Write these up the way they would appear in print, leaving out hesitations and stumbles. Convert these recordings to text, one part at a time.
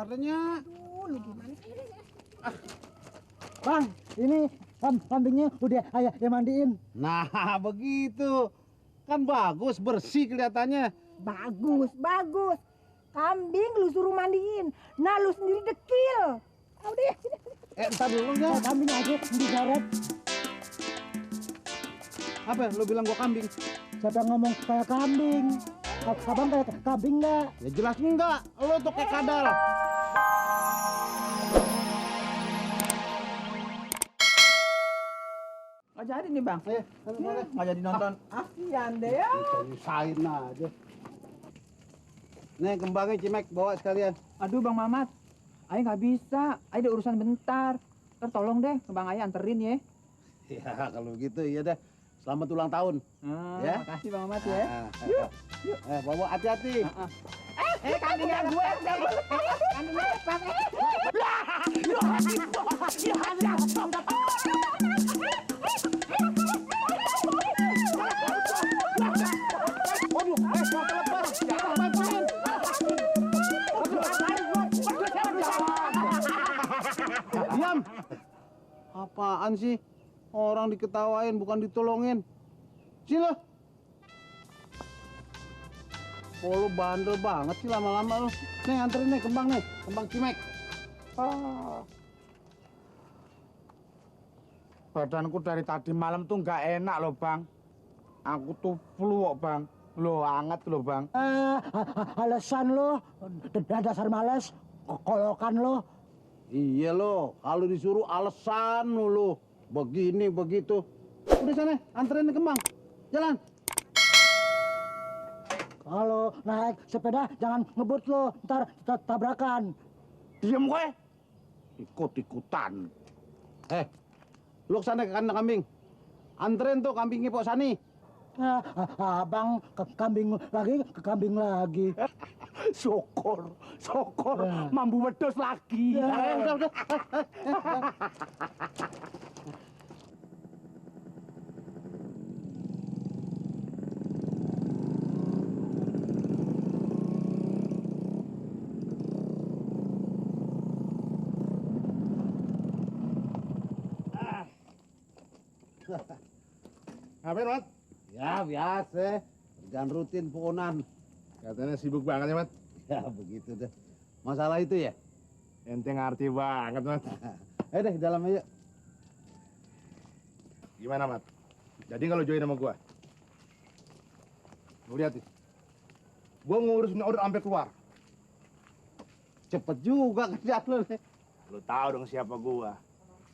adanya. Aduh, lu gimana sih? Bang, ini kambingnya udah ayah mandiin. Nah, begitu. Kan bagus, bersih kelihatannya. Bagus, bagus. Kambing lu suruh mandiin. Nah, lu sendiri dekil. Tahu deh. Entar dulu ya. Kambing aja diseret. Apa? Lu bilang gua kambing? Siapa yang ngomong kayak kambing? Abang kayak kambing nggak? Ya jelas enggak. Lu tuh kayak kadal. Nggak jadi nih bang, nggak jadi nonton. Kasian deh ya. Nyusahin aja. Nih kembangnya Cimek, bawa sekalian. Aduh bang Mamat, Ayah nggak bisa. Ayah ada urusan bentar. Ntar tolong deh kembang Ayah anterin ya. Ya kalau gitu iya deh. Selamat ulang tahun. Ya. Makasih bang Mamat ya. Yuk, yuk. Bawa hati-hati. Kambingnya gue udah gue. Kambingnya Diam. Apaan sih? Orang diketawain bukan ditolongin. Sini lo. Oh, lu bandel banget sih lama-lama lu. Nih anterin nih kembang Cimek. Badanku dari tadi malam tuh nggak enak loh bang. Aku tuh flu kok bang. Loh hangat loh bang. Alasan lo, dasar males, kolokan lo. Iya lo, kalau disuruh alasan lu. Begini begitu. Udah sana, anterin nih kembang. Jalan. Kalau naik sepeda jangan ngebut lo, ntar tabrakan. Diem gue. Ikut-ikutan. Lu kesana ke kandang kambing. Anterin tuh kambingnya Pok Sani. Abang ke kambing lagi. Syukur. Mambu wedhus lagi. Udah. Ngapain Mat? Ya biasa, kerjaan rutin ponan. Katanya sibuk banget ya Mat. Ya begitu deh. Masalah itu ya? Ente ngerti banget Mat. Ayo deh dalam aja. Gimana Mat? Jadi nggak lo join sama gua? Lu lihat nih. Gua ngurusin order sampai keluar. Cepet juga kerjaan lu nih. Lu tahu dong siapa gua.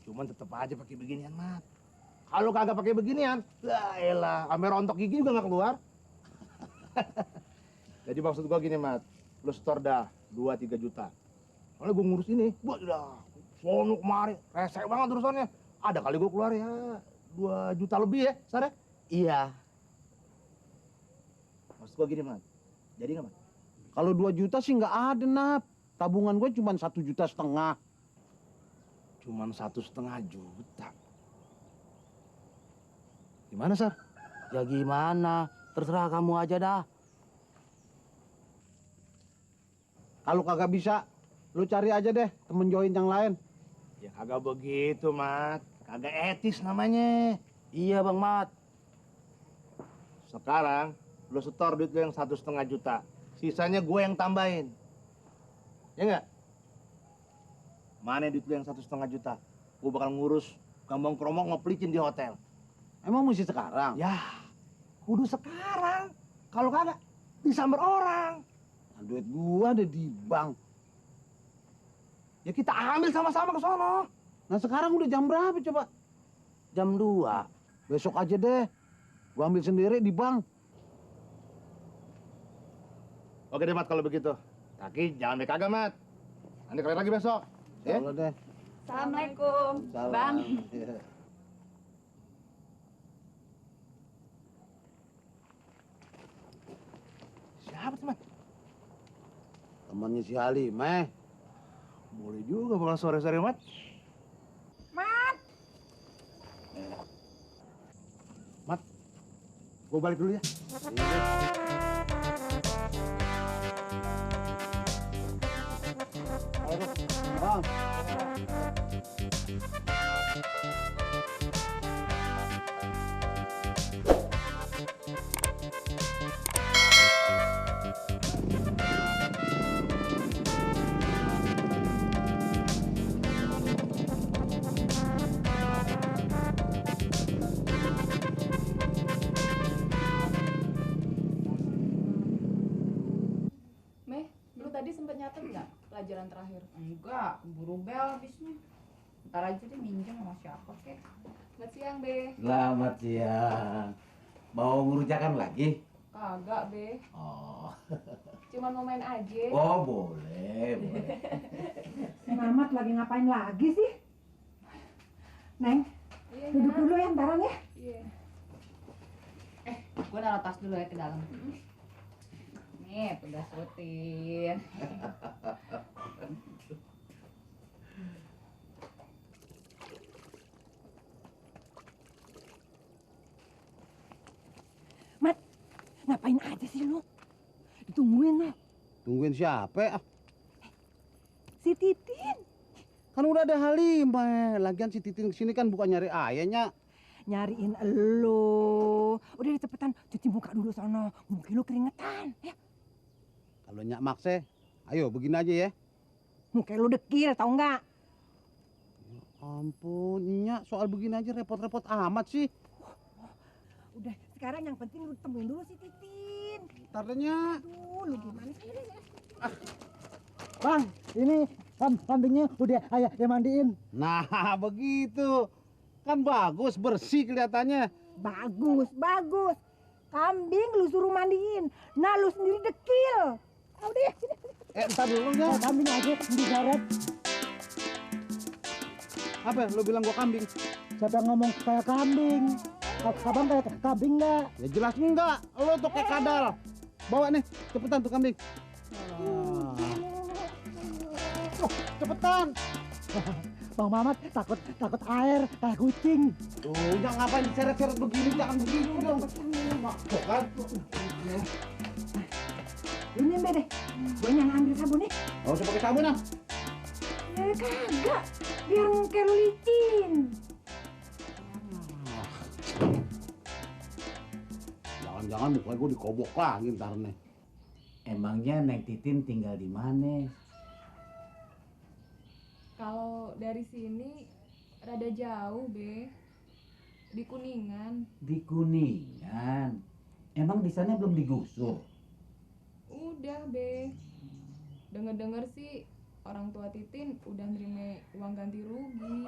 Cuman tetep aja pakai beginian Mat. Kalau kagak pakai beginian, lah elah, sampai rontok gigi juga nggak keluar. Jadi maksud gua gini Mat, lu setor dah 2-3 juta. Soalnya gua ngurus ini, gua udah sono kemari, resek banget urusannya. Ada kali gua keluar ya 2 juta lebih ya, Sare? Iya. Maksud gua gini Mat, jadi nggak Mat? Kalau 2 juta sih nggak ada, Nap. Tabungan gue cuma 1,5 juta. Cuman 1,5 juta. Gimana, Sar? Ya gimana? Terserah kamu aja dah. Kalau kagak bisa, lu cari aja deh temen join yang lain. Ya kagak begitu, Mat. Kagak etis namanya. Iya, Bang Mat. Sekarang, lu setor duit lu yang 1,5 juta. Sisanya gue yang tambahin. Ya nggak? Mana duit lu yang 1,5 juta? Gue bakal ngurus gambang kromong ngepelicin di hotel. Emang mesti sekarang? Ya, kudu sekarang. Kalau kagak, disamber orang. Nah, duit gua ada di bank. Ya kita ambil sama-sama ke sono. Nah sekarang udah jam berapa coba? Jam 2. Besok aja deh. Gua ambil sendiri di bank. Oke deh, Mat, kalau begitu. Tapi jangan kagak, Mat. Nanti kalian lagi besok. Ya? Kalau deh. Assalamualaikum, Salam. Bang. Iya. Siapa tuh, Mat? Temannya si Halimah. Boleh juga bakal sore-sore, Mat. Mat, Mat, gue balik dulu ya. Ah. Meh, lu tadi sempet nyatet nggak pelajaran terakhir? Enggak, buru bel habisnya. Ntar aja deh minjem sama siapa kek. Selamat siang, Be. Selamat siang. Mau ngerjakan lagi? Kagak, Be. Oh, Cuman mau main aja. oh boleh, boleh. Mamat lagi ngapain lagi sih? Neng, Iya, duduk Nak. dulu ya ntaran ya. Iya. Gue naruh tas dulu ya ke dalam. Nih, tugas rutin. Mat, ngapain aja sih lu? Ditungguin lo. Tungguin siapa? Ah, Si Titin kan udah ada Halimah. Lagian si Titin kesini kan bukan nyari ayahnya. nyariin elo. Udah deh, cepetan cuci muka dulu sono. Muka lu keringetan. Ya, Kalau nyak makse, ayo begini aja ya. muka lu dekil, tau nggak? Ampun, nyak soal begini aja repot-repot amat sih. Udah, sekarang yang penting lu temuin dulu si Titin. Ntar deh, Nyak. Aduh, lu gimana sih? Bang, ini kambingnya udah ayah yang mandiin. Nah, begitu. Kan bagus, bersih kelihatannya. Bagus, bagus. Kambing lu suruh mandiin. Nah, lu sendiri dekil. Udah, Ntar dulu, Nyak. Kambing aja digeret. Apa? Lu bilang gua kambing? Siapa yang ngomong kayak kambing? Abang kayak kambing nggak? Ya jelas enggak. Lu tuh kayak kadal. Bawa nih, cepetan tuh kambing. Oh, cepetan. Bang Mamat takut air kayak kucing. Tuh, jangan ngapain diseret-seret begini, jangan begitu dong. Tuh kan. lu nyembe deh. Gue yang ambil sabun nih. Gak usah pakai sabun, ah. Kagak. Biar muka lu licin. Jangan-jangan muka gue dikobok lagi ntar nih. Emangnya Neng Titin tinggal di mana? Kalau dari sini rada jauh, Be. Di Kuningan. Di Kuningan. Emang di sana belum digusur? Udah, Be. Dengar-dengar sih orang tua Titin udah nerima uang ganti rugi.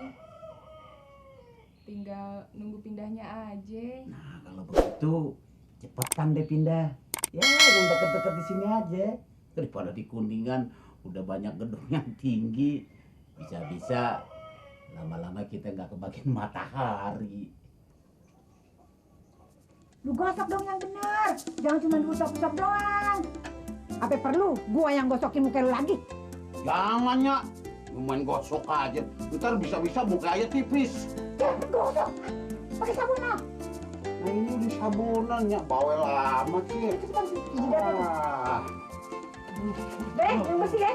Tinggal nunggu pindahnya aja. Nah, kalau begitu cepetan deh pindah. Ya, yang deket-deket di sini aja. Daripada di Kuningan udah banyak gedung yang tinggi. Bisa-bisa lama-lama kita nggak kebagian matahari. Lu gosok dong yang bener. Jangan cuma usap-usap doang. Apa perlu gua yang gosokin muka lu lagi? Jangan, Nyak. Lu main gosok aja. Ntar bisa-bisa muka aja tipis. Gosok. Pakai sabun lah. Nah ini udah sabunan, Nyak. Bawel amat sih. Cepetan sih. Jidatnya. Ah. Yang bersih ya.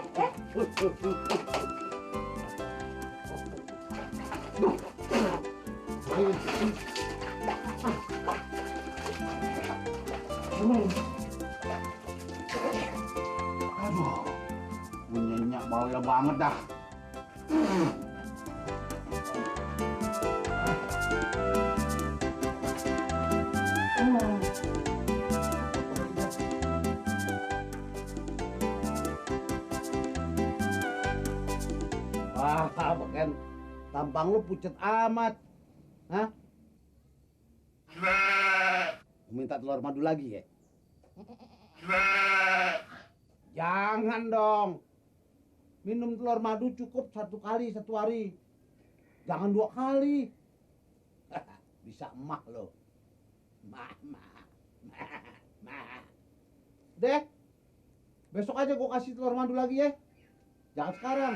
Aduh, punya Nyak bawel banget dah. Wah, bahkan tampang lu pucet amat. Hah? Minta telur madu lagi ya? Jangan dong. Minum telur madu cukup 1 kali 1 hari. Jangan 2 kali. Bisa emak lo. Mah. Deh, besok aja gua kasih telur madu lagi ya. Jangan sekarang.